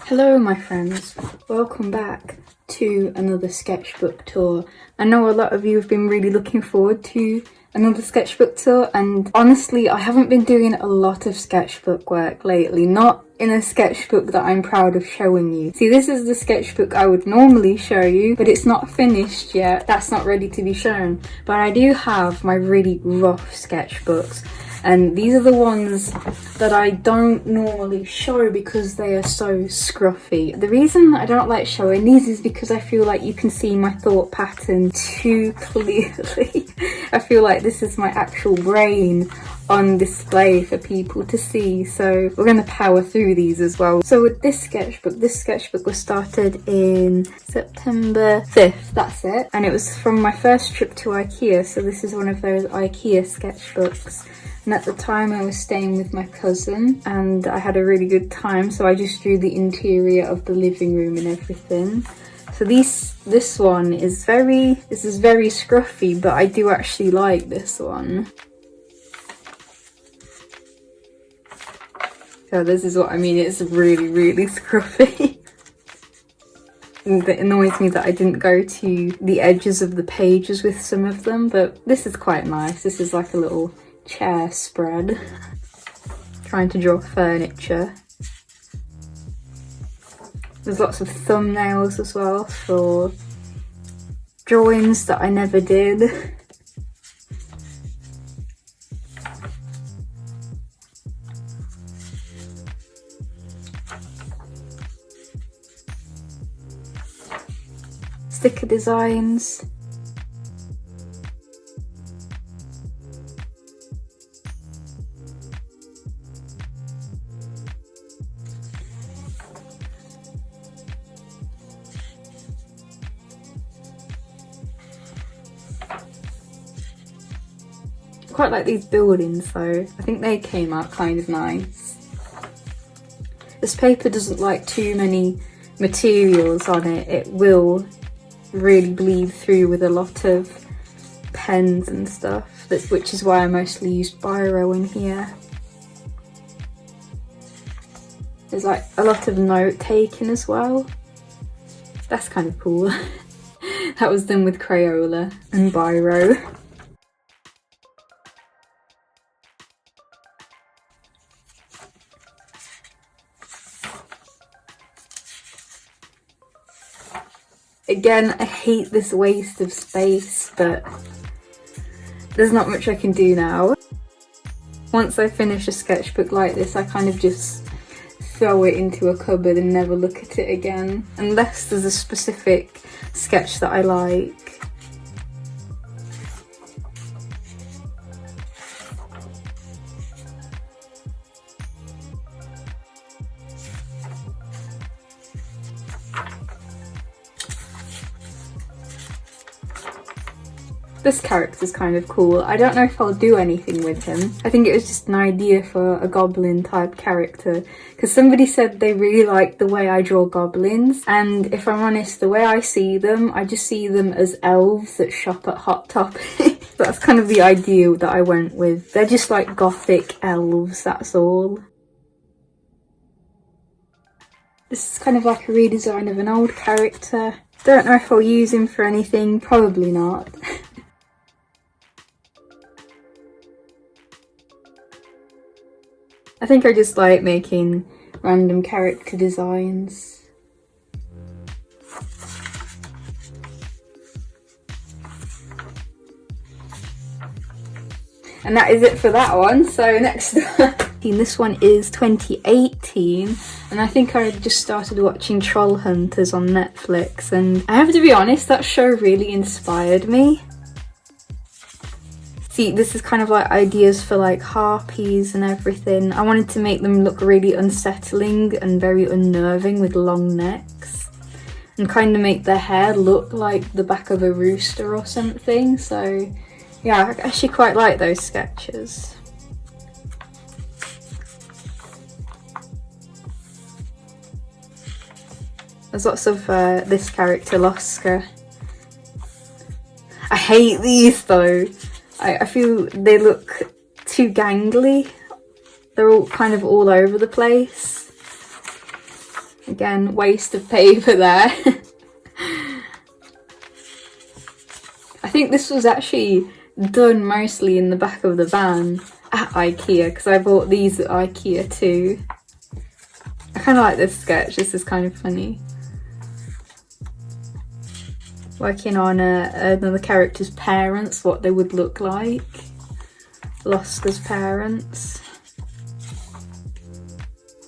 Hello my friends, welcome back to another sketchbook tour. I know a lot of you have been really looking forward to another sketchbook tour, and honestly I haven't been doing a lot of sketchbook work lately, not in a sketchbook that I'm proud of showing you. See, this is the sketchbook I would normally show you, but it's not finished yet, that's not ready to be shown. But I do have my really rough sketchbooks, and these are the ones that I don't normally show because they are so scruffy. The reason I don't like showing these is because I feel like you can see my thought pattern too clearly. I feel like this is my actual brain on display for people to see, so we're going to power through these as well. So with this sketchbook was started in September 5th, that's it, and it was from my first trip to IKEA, so this is one of those IKEA sketchbooks. And at the time I was staying with my cousin and I had a really good time, so I just drew the interior of the living room and everything. So this one is very scruffy, but I do actually like this one. So this is what I mean, it's really scruffy. It annoys me that I didn't go to the edges of the pages with some of them, but this is quite nice. This is like a little chair spread. Trying to draw furniture. There's lots of thumbnails as well for drawings that I never did. Sticker designs. Quite like these buildings though. I think they came out kind of nice. This paper doesn't like too many materials on it. It will really bleed through with a lot of pens and stuff, which is why I mostly used biro in here. There's like a lot of note taking as well. That's kind of cool. That was done with Crayola and biro. Again, I hate this waste of space, but there's not much I can do now. Once I finish a sketchbook like this, I kind of just throw it into a cupboard and never look at it again, unless there's a specific sketch that I like. This character's kind of cool. I don't know if I'll do anything with him. I think it was just an idea for a goblin type character, because somebody said they really liked the way I draw goblins, and if I'm honest, the way I see them, I just see them as elves that shop at Hot Topic. That's kind of the idea that I went with. They're just like gothic elves, that's all. This is kind of like a redesign of an old character. Don't know if I'll use him for anything, probably not. I think I just like making random character designs. And that is it for that one. So next up, this one is 2018, and I think I just started watching Trollhunters on Netflix, and I have to be honest, that show really inspired me. See, this is kind of like ideas for like harpies and everything. I wanted to make them look really unsettling and very unnerving with long necks, and kind of make their hair look like the back of a rooster or something. So yeah, I actually quite like those sketches. There's lots of this character, Loska. I hate these though. I feel they look too gangly. They're all kind of all over the place. Again, waste of paper there. I think this was actually done mostly in the back of the van at IKEA, because I bought these at IKEA too. I kind of like this sketch, this is kind of funny. Working on another character's parents, what they would look like. Lost as parents.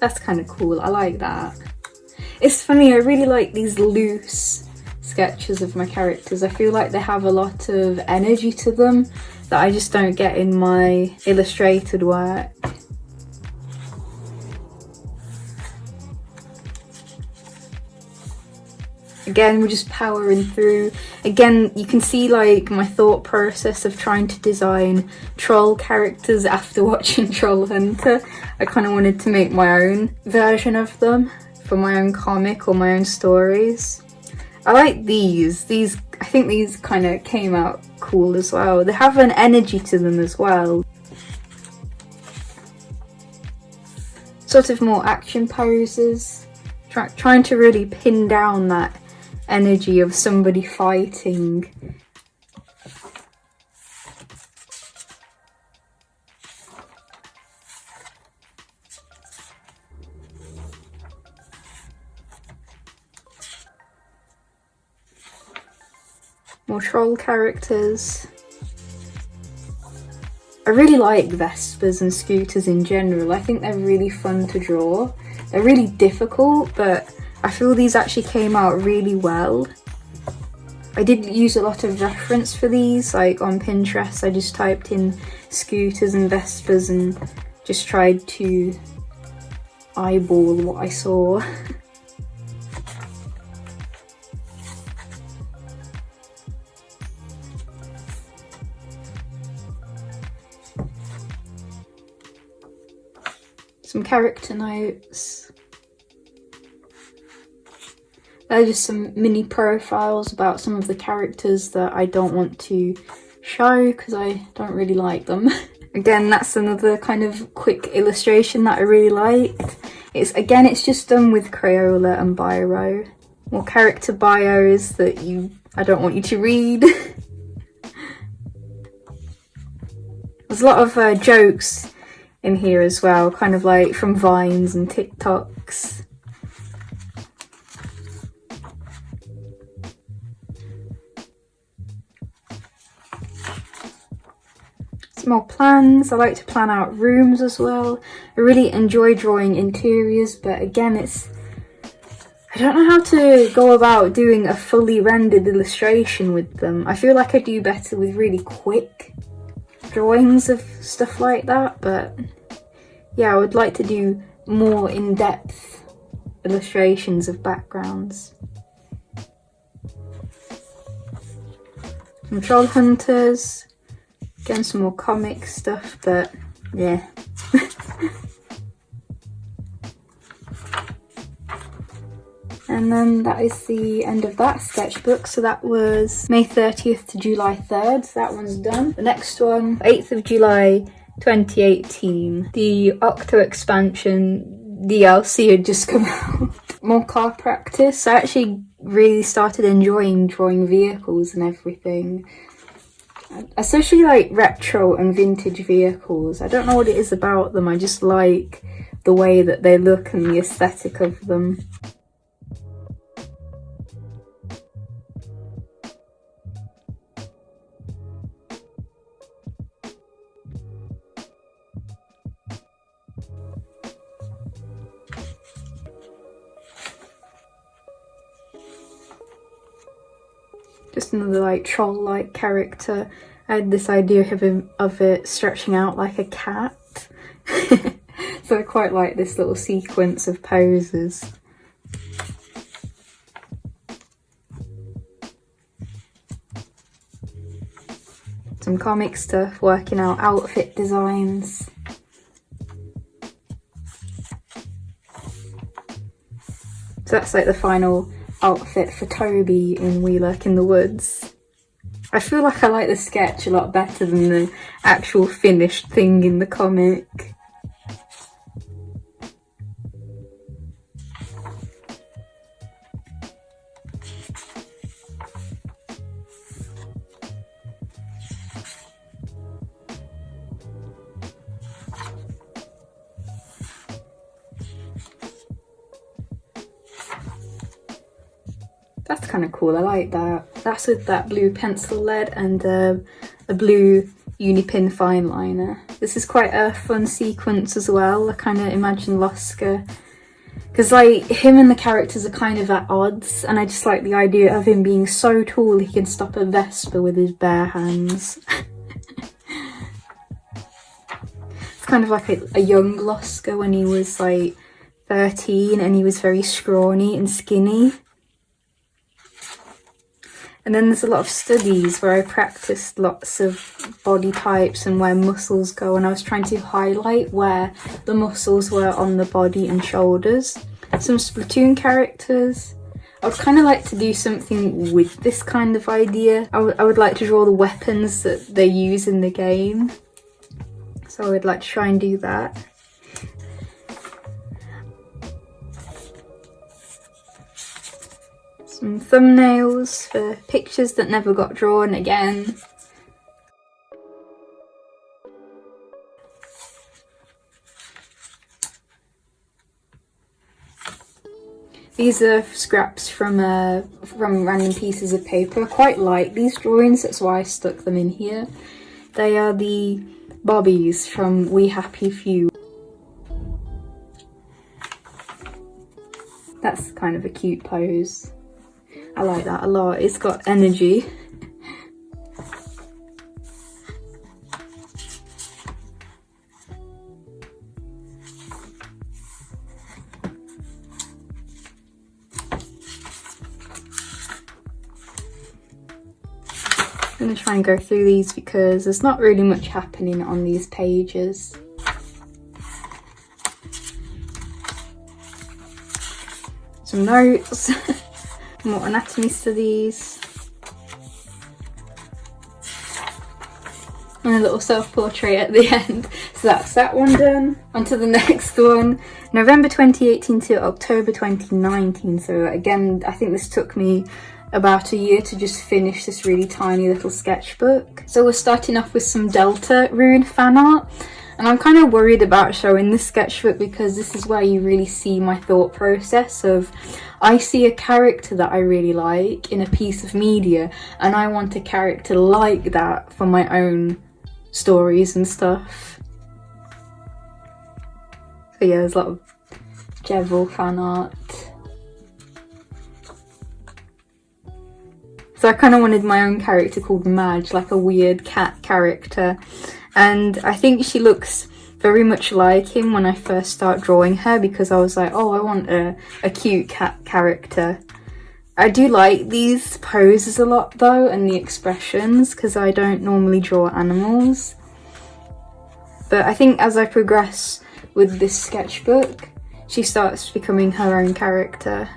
That's kind of cool, I like that. It's funny, I really like these loose sketches of my characters. I feel like they have a lot of energy to them that I just don't get in my illustrated work. Again, we're just powering through. Again, you can see like my thought process of trying to design troll characters after watching Trollhunter. I kind of wanted to make my own version of them for my own comic or my own stories. I like these. I think these kind of came out cool as well. They have an energy to them as well. Sort of more action poses. Trying to really pin down that energy of somebody fighting. More troll characters. I really like Vespers and Scooters in general. I think they're really fun to draw. They're really difficult, but I feel these actually came out really well. I did use a lot of reference for these, like on Pinterest. I just typed in Scooters and Vespers and just tried to eyeball what I saw. Some character notes. They're just some mini profiles about some of the characters that I don't want to show because I don't really like them. Again, that's another kind of quick illustration that I really liked. It's just done with Crayola and Biro. More character bios that I don't want you to read. There's a lot of jokes in here as well, kind of like from Vines and TikToks. Some more plans. I like to plan out rooms as well. I really enjoy drawing interiors, but again, I don't know how to go about doing a fully rendered illustration with them. I feel like I do better with really quick drawings of stuff like that, but yeah, I would like to do more in-depth illustrations of backgrounds. Some Trollhunters, again some more comic stuff, but yeah. And then that is the end of that sketchbook. So that was May 30th to July 3rd. So that one's done. The next one, 8th of July 2018. The Octo expansion DLC had just come out. More car practice. I actually really started enjoying drawing vehicles and everything. Especially like retro and vintage vehicles. I don't know what it is about them. I just like the way that they look and the aesthetic of them. Just another like troll-like character. I had this idea of it stretching out like a cat. So I quite like this little sequence of poses. Some comic stuff, working out outfit designs. So that's like the final outfit for Toby in We Lurk in the Woods. I feel like I like the sketch a lot better than the actual finished thing in the comic. That's kind of cool, I like that. That's with that blue pencil lead and a blue Unipin fine liner. This is quite a fun sequence as well. I kind of imagine Loska, because like him and the characters are kind of at odds, and I just like the idea of him being so tall he can stop a Vespa with his bare hands. It's kind of like a young Loska when he was like 13 and he was very scrawny and skinny. And then there's a lot of studies where I practiced lots of body types and where muscles go, and I was trying to highlight where the muscles were on the body and shoulders. Some Splatoon characters. I would kind of like to do something with this kind of idea. I would like to draw the weapons that they use in the game. So I would like to try and do that. Some thumbnails for pictures that never got drawn again. These are scraps from random pieces of paper. I quite like these drawings, that's why I stuck them in here. They are the bobbies from We Happy Few. That's kind of a cute pose. I like that a lot, it's got energy. I'm going to try and go through these because there's not really much happening on these pages. Some notes. More anatomy studies, and a little self-portrait at the end. So that's that one done. On to the next one. November 2018 to October 2019. So again, I think this took me about a year to just finish this really tiny little sketchbook. So we're starting off with some Delta Rune fan art. And I'm kind of worried about showing this sketchbook because this is where you really see my thought process of, I see a character that I really like in a piece of media and I want a character like that for my own stories and stuff. So yeah, there's a lot of Jevil fan art. So I kind of wanted my own character called Madge, like a weird cat character. And I think she looks very much like him when I first start drawing her because I was like, oh, I want a cute cat character. I do like these poses a lot though, and the expressions, because I don't normally draw animals. But I think as I progress with this sketchbook, she starts becoming her own character.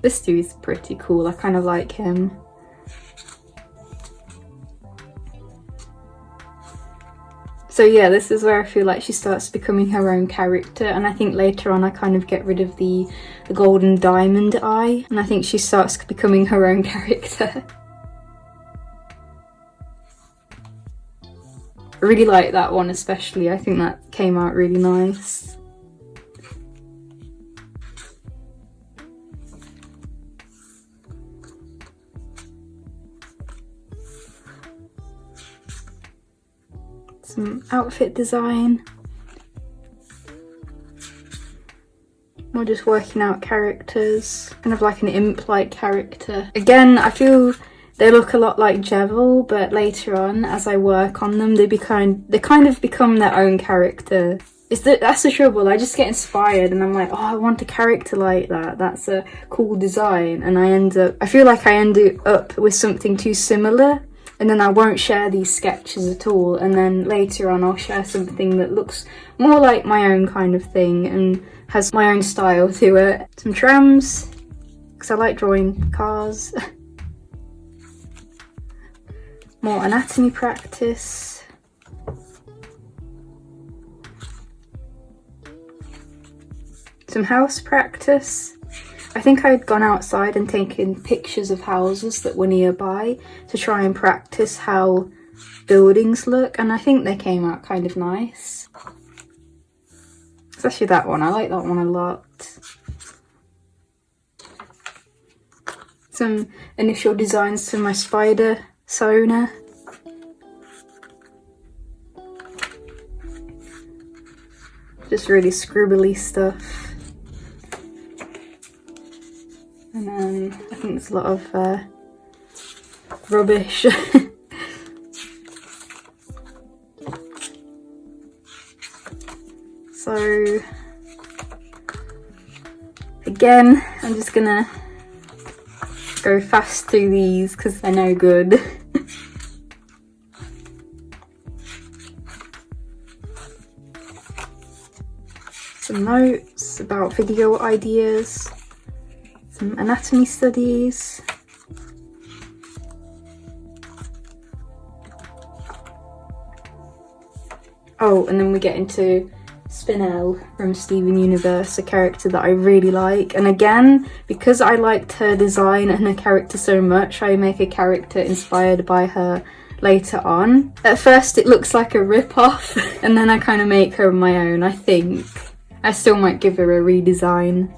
This dude's pretty cool, I kind of like him. So yeah, this is where I feel like she starts becoming her own character, and I think later on I kind of get rid of the golden diamond eye, and I think she starts becoming her own character. I really like that one especially, I think that came out really nice. Some outfit design. We're just working out characters, kind of like an imp-like character. Again, I feel they look a lot like Jevil, but later on, as I work on them, they kind of become their own character. That's the trouble. I just get inspired, and I'm like, oh, I want a character like that. That's a cool design, and I feel like I end up with something too similar. And then I won't share these sketches at all, and then later on I'll share something that looks more like my own kind of thing and has my own style to it. Some trams, because I like drawing cars. More anatomy practice. Some house practice. I think I'd gone outside and taken pictures of houses that were nearby to try and practice how buildings look, and I think they came out kind of nice. Especially that one, I like that one a lot. Some initial designs for my spider Sona. Just really scribbly stuff. And then I think there's a lot of rubbish. So again, I'm just gonna go fast through these because they're no good. Some notes about video ideas, some anatomy studies. Oh, and then we get into Spinel from Steven Universe, a character that I really like. And again, because I liked her design and her character so much, I make a character inspired by her later on. At first it looks like a rip-off, and then I kind of make her my own, I think. I still might give her a redesign.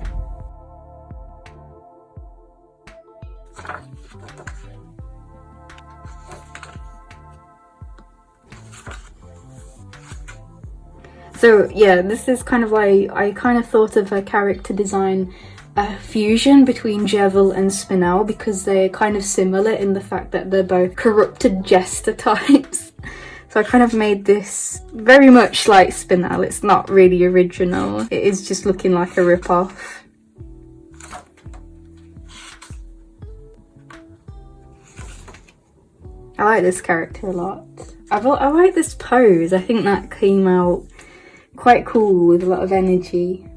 So yeah, this is kind of why I kind of thought of a character design fusion between Jevil and Spinel, because they're kind of similar in the fact that they're both corrupted jester types. So I kind of made this very much like Spinel. It's not really original. It is just looking like a rip-off. I like this character a lot. I like this pose. I think that came out quite cool with a lot of energy.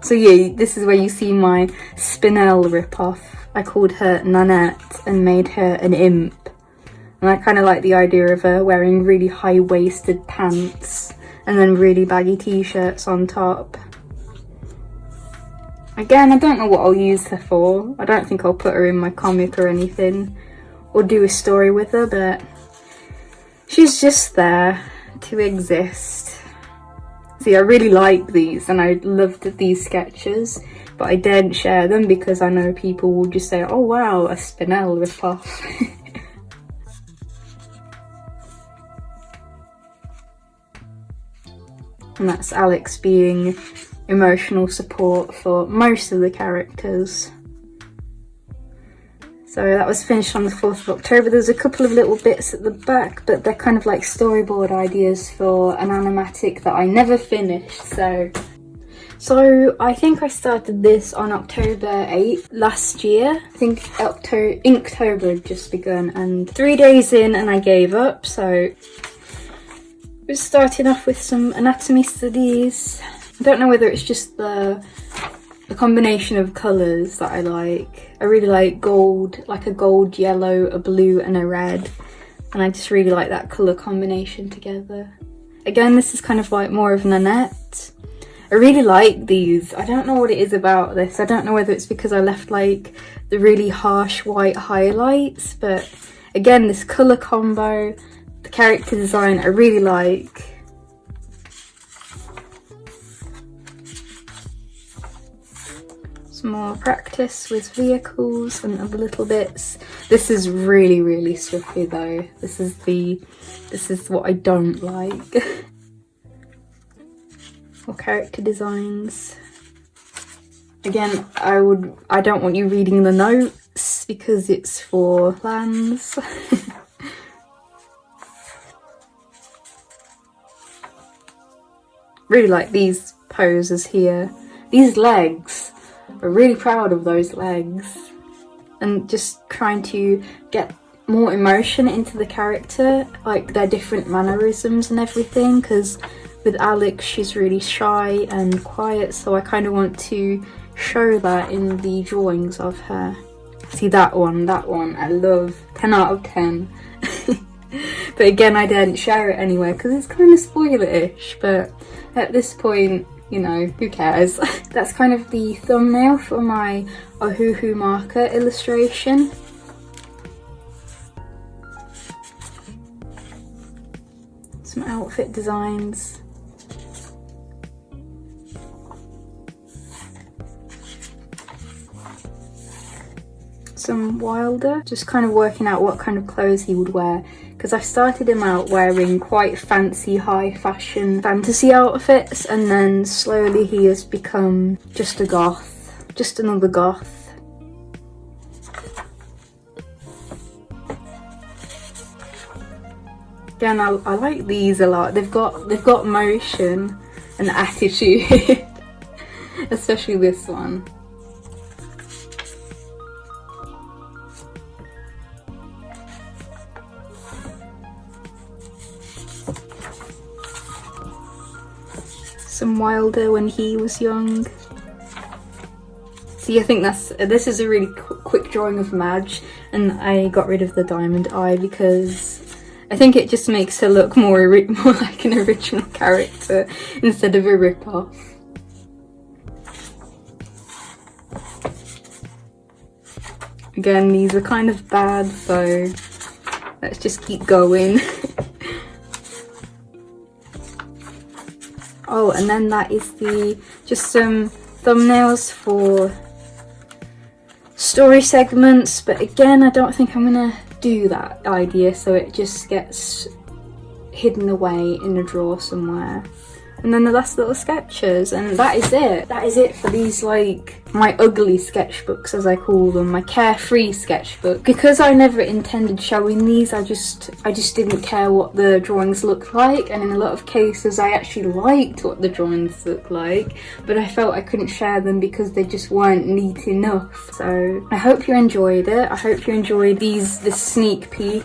So yeah, this is where you see my Spinel rip-off. I called her Nanette and made her an imp. And I kind of like the idea of her wearing really high-waisted pants and then really baggy t-shirts on top. Again, I don't know what I'll use her for. I don't think I'll put her in my comic or anything, or do a story with her, but she's just there to exist. See, I really like these and I loved these sketches, but I daren't share them because I know people will just say, oh wow, a Spinel rip-off. And that's Alex being emotional support for most of the characters. So that was finished on the 4th of October. There's a couple of little bits at the back, but they're kind of like storyboard ideas for an animatic that I never finished. So I think I started this on October 8th last year. I think Inktober had just begun, and 3 days in and I gave up. So we're starting off with some anatomy studies. I don't know whether it's just the combination of colours that I like. I really like gold, like a gold, yellow, a blue and a red. And I just really like that colour combination together. Again, this is kind of like more of Nanette. I really like these. I don't know what it is about this. I don't know whether it's because I left like the really harsh white highlights, but again, this colour combo, the character design, I really like. Some more practice with vehicles and other little bits. This is really, really stuffy though. This is what I don't like. Or character designs. Again, I don't want you reading the notes because it's for plans. Really like these poses here. These legs. I'm really proud of those legs, and just trying to get more emotion into the character, like their different mannerisms and everything, because with Alex she's really shy and quiet, so I kind of want to show that in the drawings of her. See that one I love, 10 out of 10. But again, I didn't share it anywhere because it's kind of spoilerish, but at this point you know, who cares? That's kind of the thumbnail for my Ohuhu marker illustration. Some outfit designs. Some Wilder, just kind of working out what kind of clothes he would wear, because I started him out wearing quite fancy high fashion fantasy outfits, and then slowly he has become just a goth, just another goth. Again, I like these a lot. They've got motion and attitude. Especially this one. Some Wilder when he was young. See, I think this is a really quick drawing of Madge, and I got rid of the diamond eye because I think it just makes her look more like an original character instead of a rip-off. Again, these are kind of bad, so let's just keep going. Oh, and then that is just some thumbnails for story segments, but again, I don't think I'm gonna do that idea, so it just gets hidden away in a drawer somewhere. And then the last little sketches, and that is it. That is it for these, like, my ugly sketchbooks, as I call them, my carefree sketchbook. Because I never intended showing these, I just didn't care what the drawings looked like, and in a lot of cases I actually liked what the drawings looked like, but I felt I couldn't share them because they just weren't neat enough. So I hope you enjoyed it. I hope you enjoyed this sneak peek.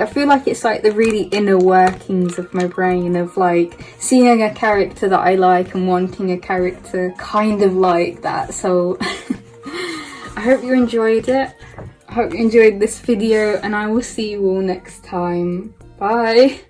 I feel like it's like the really inner workings of my brain of like seeing a character that I like and wanting a character kind of like that. So I hope you enjoyed it. I hope you enjoyed this video, and I will see you all next time. Bye!